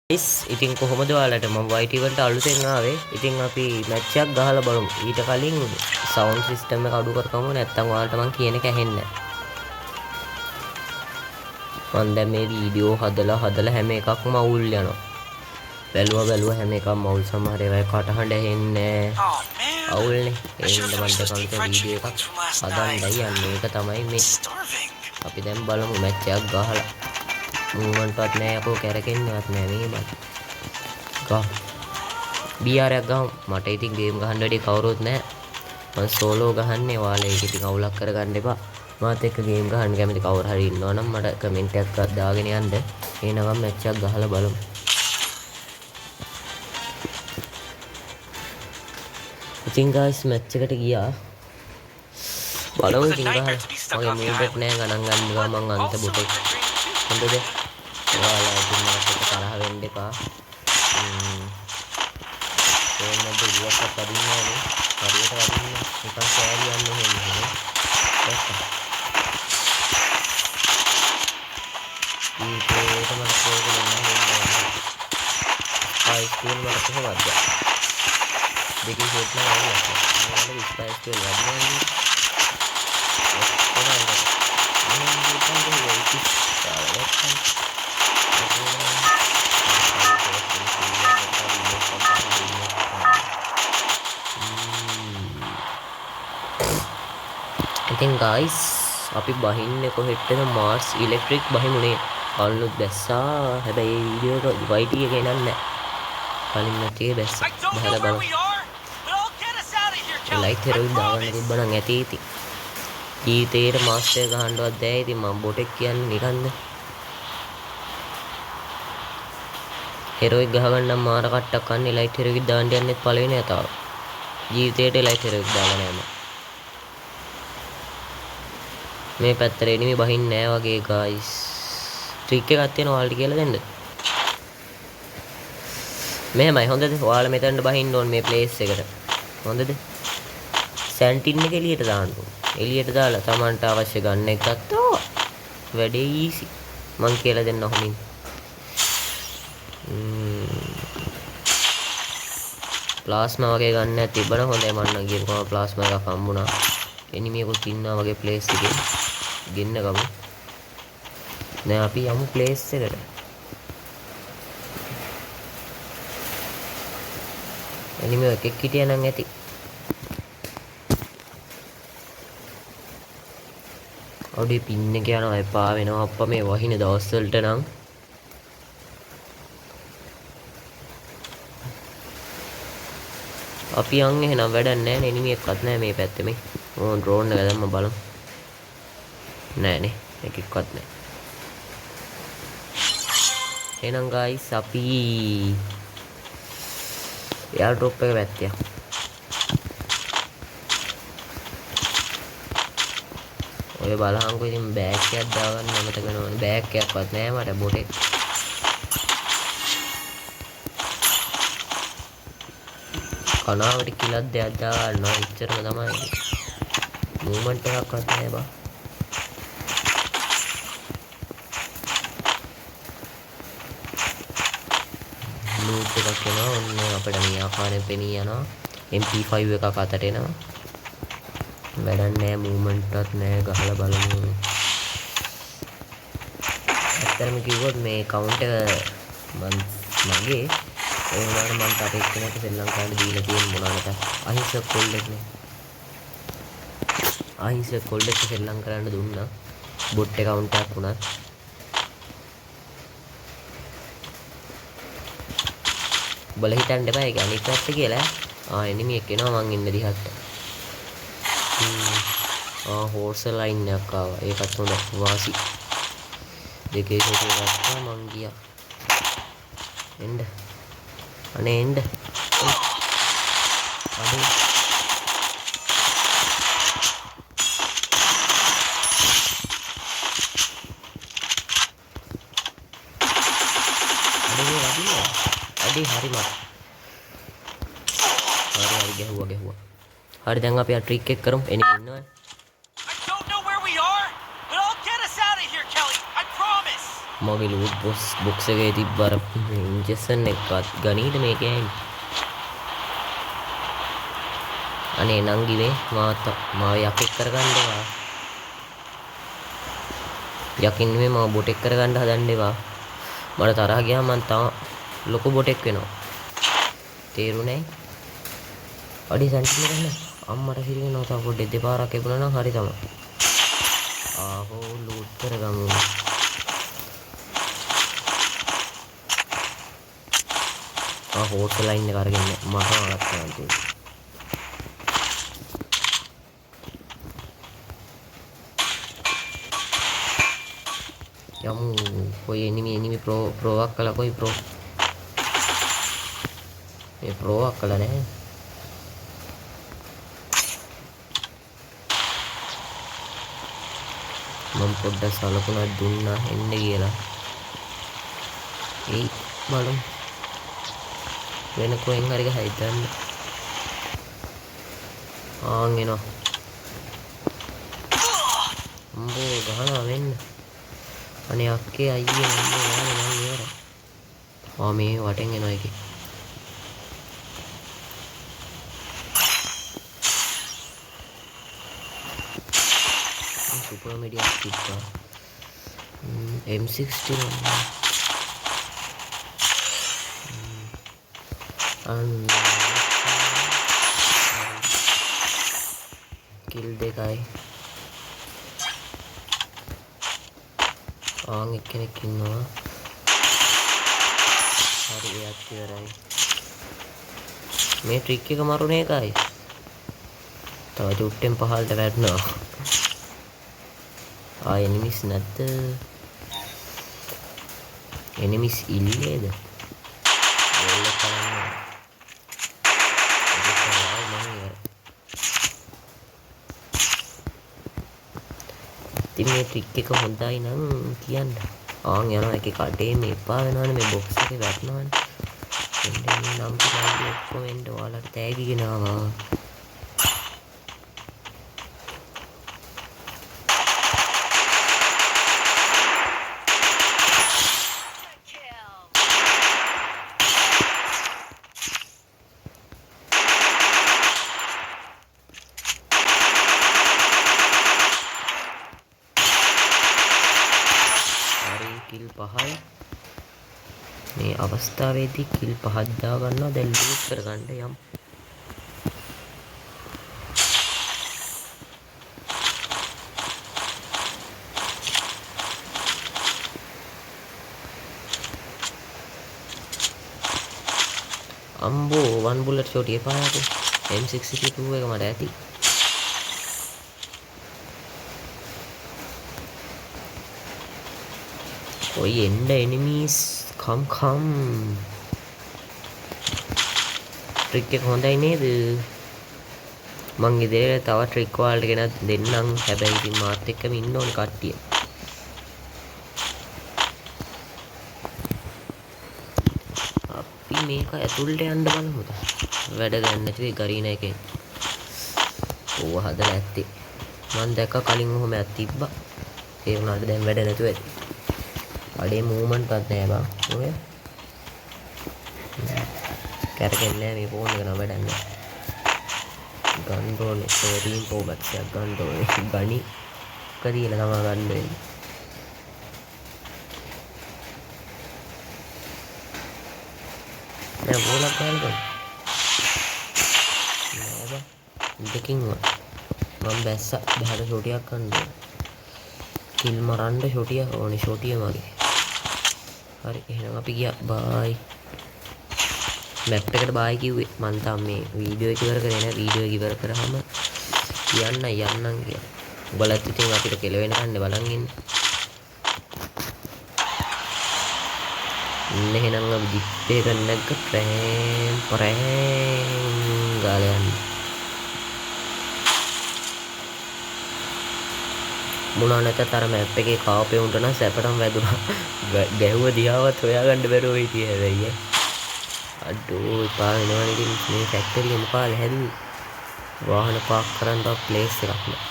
ඉතින් කොහොමද ඔයාලට මම YT වලට අලුතෙන් ආවේ. ඉතින් අපි මැච් එකක් ගහලා බලමු. ඊට කලින් සවුන්ඩ් සිස්ටම් එක අඩු කරගමු නැත්නම් ඔයාලට මම කියන එක ඇහෙන්නේ නැහැ. මම දැන් මේ වීඩියෝ හදලා හැම එකක්ම අවුල් යනවා. බැලුවා හැම එකක්ම අවුල්. සමහර ඒවා කටහඬ ඇහෙන්නේ නැහැ. අවුල්නේ. ඒ හින්දා මම දැන් අලුතෙන් වීඩියෝ එකක් හදන්නයි යන්නේ. ඒක තමයි මේ. අපි දැන් බලමු මැච් එකක් ගහලා. मूवमेंट नहीं आपको कैरेक्टर नहीं मैं का BR එක ගහමු මට ඉතින් ගේම් ගහන්න වැඩි කවුරුත් නැහැ මම සෝලෝ ගහන්නේ ඔයාලා ඒක ඉතින් අවුලක් කරගන්න එපා මාත් එක්ක ගේම් ගහන්න කැමති කවුරු හරි ඉන්නවා නම් මට කමෙන්ට් එකක් දාගෙන යන්න එහෙනම් මැච් එකක් ගහලා බලමු ඉතින් guys මැච් එකට ගියා බලමු ඉතින් ගහලා මගේ මූව්මන්ට් නැහැ ගණන් ගන්න ගමන් මං අන්ත බොටෙක් හොඳද ඔයාලා ඉතින් මාත් එක්ක තරහ වෙන්න එපා ඕනද ඉලක්ක පදින්නේ නේ හරියට වදින්න නිකන් කෑලි යන්න ඕනේ ඒක මට ප්‍රෝග්‍රෑම් නැහැ ආයි ස්කූල් වල කොහොමද දෙකේ ෂොට් නම් ආවද මොනවද ස්පයිස් කියලා වදින්නේ ඉතින් guys අපි බහින්නේ කොහෙටද මාර්ස් ඉලෙක්ට්‍රික් බහිමුනේ අල්ලුත් දැස්සා හැබැයි මේ වීඩියෝට YT එක එනන්නේ නැහැ කලින් නැති එක දැස්සා බහලා බලමු ලයිට් හේරුයි දාගන්න තිබ්බනම් ඇති ඉතින් ජීවිතේට මාස්ටර් ගහන්නවත් දැයි ඉතින් මම බොටෙක් කියන්නේ නිකන්ද හේරොයික් ගහගන්න මාර කට්ටක් කන්නේ ලයිට් හේරුයි දාන්න යන්නෙත් පළවෙනි යතාව ජීවිතේට ලයිට් හේරුයි දාලා නැහැ මම මේ පැත්තට එනිමි බහින්නේ නැහැ වගේ guys ට්‍රික් එකක් තියෙනවා ඔයාලට කියලා දෙන්න මෙහෙමයි හොඳද ඔයාලා මෙතනට බහින්න ඕනේ මේ ප්ලේස් එකට හොඳද සැන්ටින් එක එළියට දාන්න ඕනේ එළියට දාලා Tamanට අවශ්‍ය ගන්න එක ගත්තා වැඩේ ඊසි මං කියලා දෙන්න හොමින් ප්ලාස්මා වගේ ගන්න තිබ්බන හොඳයි මම නම් ගියපුවම ප්ලාස්මා එකක් හම්බුණා එනිමියෙකුත් ඉන්නවා වගේ ප්ලේස් එකේ ගෙන්න ගමු දැන් අපි යමු ප්ලේස් එකට එනිමිය එකෙක් හිටියා නම් ඇති ඔඩේ පින් එක යනවා එපා වෙනවා අප්පා මේ වහින දවස් වලට නම් අපි යන් එහෙනම් වැඩක් නැහැ නේ එනිමියෙක්වත් නැහැ මේ පැත්තේ මේ ඕන් ඩ්‍රෝන් එක දැම්ම බලමු නෑ නේ එකෙක්වත් නෑ එහෙනම් guys අපි එයාර් ඩ්‍රොප් එක වැත්තියා ඔය බලහන්කෝ ඉතින් බෑග් එකක් දාගන්න මතක වෙනවනේ බෑග් එකක්වත් නෑ මට බොටේ කනාවට කිලක් දෙයක් දාගන්නවා ඉච්චරම තමයි මූවමන්ට් එකක්වත් නෑ බා ලූට් එකක් එනවා ඔන්න අපිට මේ ආකාරයෙන් පෙනී යනවා MP5 එකක් අතට එනවා වැඩක් නෑ මූවමන්ට් එකක් නෑ ගහලා බලමු ඇත්තටම කිව්වොත් මේ කවුන්ට් එක මගේ ඒ වුණාට මම තාම එක්කෙනෙක් ශ්‍රී ලංකාවේ දීලා තියෙන මොනවාකට අහිංසක කොල්ලෙක් නේ අහිංසක කොල්ලෙක් ශ්‍රී ලංකාවට දුන්නා බොට් account එකක් වුණත් බල හිතන්න එපා ඒක අනිත් පැත්ත කියලා එනිමි එක එනවා මං ඉන්න දිහාට හෝර්ස් ලයින් එකක් ආවා ඒකත් හොඳ වාසි දෙකේ ෂොට් එකක් ගත්තා මං ගියා එන්න අනේ එන්න අනේ අඩේ හරි මට හරි ගැහුවා හරි දැන් අපි ආ ට්‍රික් එක කරමු එනිමි ඉන්නවනේ මගේ ලූට් බොක්ස් එකේ තිබ්බ අර ඉන්ජෙක්ෂන් එකවත් ගනීද මේකේ අනේ නංගිනේ මාව යකෙක් කරගන්න එපා යකින් නෙමෙයි මාව බොටෙක් කරගන්න හදන්න එපා මට තරහ ගියාම මං තව ලොකු බොටෙක් වෙනවා තේරුණේ අඩි සැන්ටිමීටර් නේ අම්මට හිරිනවා තව පොඩ්ඩක් දෙපාරක් එපුණා නම් හරි තමයි ආහෝ ලූට් කරගමු හෝස් ලයින් එක අරගෙන මට වලක් කරන්න තියෙනවා යමු කොයි එනිමි ප්‍රෝවක් කළා කොයි ප්‍රෝ මේ ප්‍රෝවක් කළා නෑ මම පොඩ්ඩක් සලකුණක් දුන්නා එන්න කියලා ඒ බලමු වෙන කොහෙන් හරි ගහයි දාන්න ආන් එනවා අම්බෝ ගහනවා වෙන්න අනේ අක්කේ අයියේ අම්බෝ යානේ මම ඉවරයි මේ වටෙන් එනවා එකේ සුපර් මීඩියා තිබ්බා M16 kill දෙකයි ආන් එක්කෙනෙක් ඉන්නවා හරි එයත් ඉවරයි මේ ට්‍රික් එක මරුනේ එකයි තව චුට්ටෙන් පහළට වැටෙනවා එනිමිස් නැද්ද එනිමිස් ඉල්ලේද මේ ට්‍රික් එක හොඳයි නම් කියන්න ආන් යනවා එකේ කඩේ මේ එපා වෙනවනේ මේ බොක්ස් එකේ වැටෙනවනේ එන්නේ නම් කිව්වා ඔක්කොම එන්න ඔයාලට තෑගි ගෙනාවා කිල් 5යි මේ අවස්ථාවේදී කිල් 5ක් දා ගන්නවා දැන් ලූට් කරගන්න යම් අම්බෝ 1 බුලට් ෂොට් එපා යකෝ M62 එක මට ඇති ඔය එන්න එනිමීස් කම් ට්‍රික් එක හොඳයි නේද මං ඉදිරියට තව ට්‍රික් වලට ගෙනත් දෙන්නම් හැබැයි ඉතින් මාත් එක්කම ඉන්න ඕනේ කට්ටිය අපි මේක ඇතුළට යන්න බලමුද වැඩ ගන්න නැතුව ගරීන එකෙන් ඕව හදලා ඇත්තේ මං දැක්ක කලින් ඔහොම ඇත් තිබ්බා ඒ වුණාට දැන් වැඩ නැතුව ඇති අඩේ මූවමන්ට් එකක් නෑ බං ඔය කරකෙන්නේ නෑ මේ ෆෝන් එක නම් වැඩක් නෑ ගන්න ඕනේ 13 Pro Max එකක් ගන්න ඕනේ ගනි කදීලා තමයි ගන්න වෙන්නේ දැන් බෝලක් ගන්නද නෑ බං දෙකින්ම මම බැස්සා බහට ෂොටියක් ගන්න ඕනේ කිල් මරන්න ෂොටිය ඕනේ ෂොටිය මගේ හරි එහෙනම් අපි ගියා බයි මැප් එකට බයි කිව්වේ මං තාම මේ වීඩියෝ එක ඉවර කරේ නෑ වීඩියෝ එක ඉවර කරාම යන්නම් කියලා ඔයාලත් ඉතින් අපිට කෙලවෙනකන් බලන් ඉන්න එහෙනම් අපි ජිප් එක නැග්ග ප්‍රෑම් ගාලා යන්න මුණා නැතත් අර මැප් එකේ කාපේ උන්ට නම් සැපටම වැදුනා ගැහුව දිහාවත් හොයාගන්න බැරුව හිටියේ හැබැයි අඩෝ එපා වෙනවනේ ඉතින් මේ ෆැක්ටරි එක මොකාල හැදුවේ වාහන පාක් කරන්න තව ප්ලේස් එකක් නෑ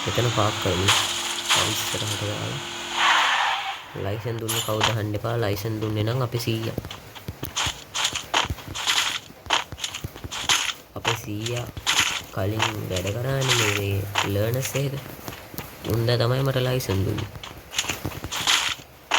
එතන පාක් කරමු ඉස්සරහට දාලා ලයිසන් දුන්නේ කවුද අහන්න එපා. ලයිසන් දුන්නේ නම් අපේ සීයා. අපේ සීයා කලින් වැඩ කරන්නේ මේ ලර්නර්ස් එක. උන්ද තමයි මට ලයිසන් දුන්නේ.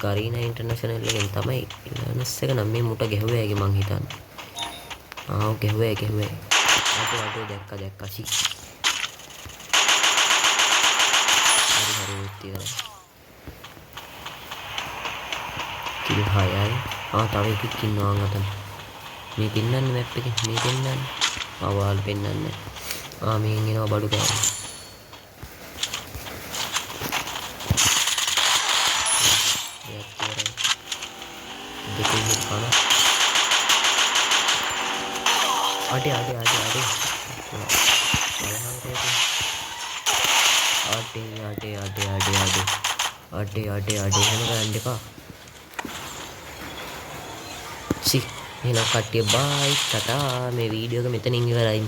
ගරීනා ඉන්ටර්නැෂනල් එකෙන් තමයි ලර්නර්ස් එක නම් මේ මුට ගැහුවේ ඇගේ මං හිතන්නේ. ගැහුවේ. අඩෝ දැක්ක සි. හරි උත්තියයි. කිල් 6යි. තව එකෙක් ඉන්නවා අතන. මේ පින්නන්නේ මැප් එකේ. මේ පින්නන්නේ. අවල් පින්නන්නේ. මේන් එනවා බඩු කෑම. දෙකේ කන. අඩේ. එහෙම කරන්න එපා. එහෙනම් කට්ටිය බයි ටටා. මේ වීඩියෝ එක මෙතනින් ඉවරයි.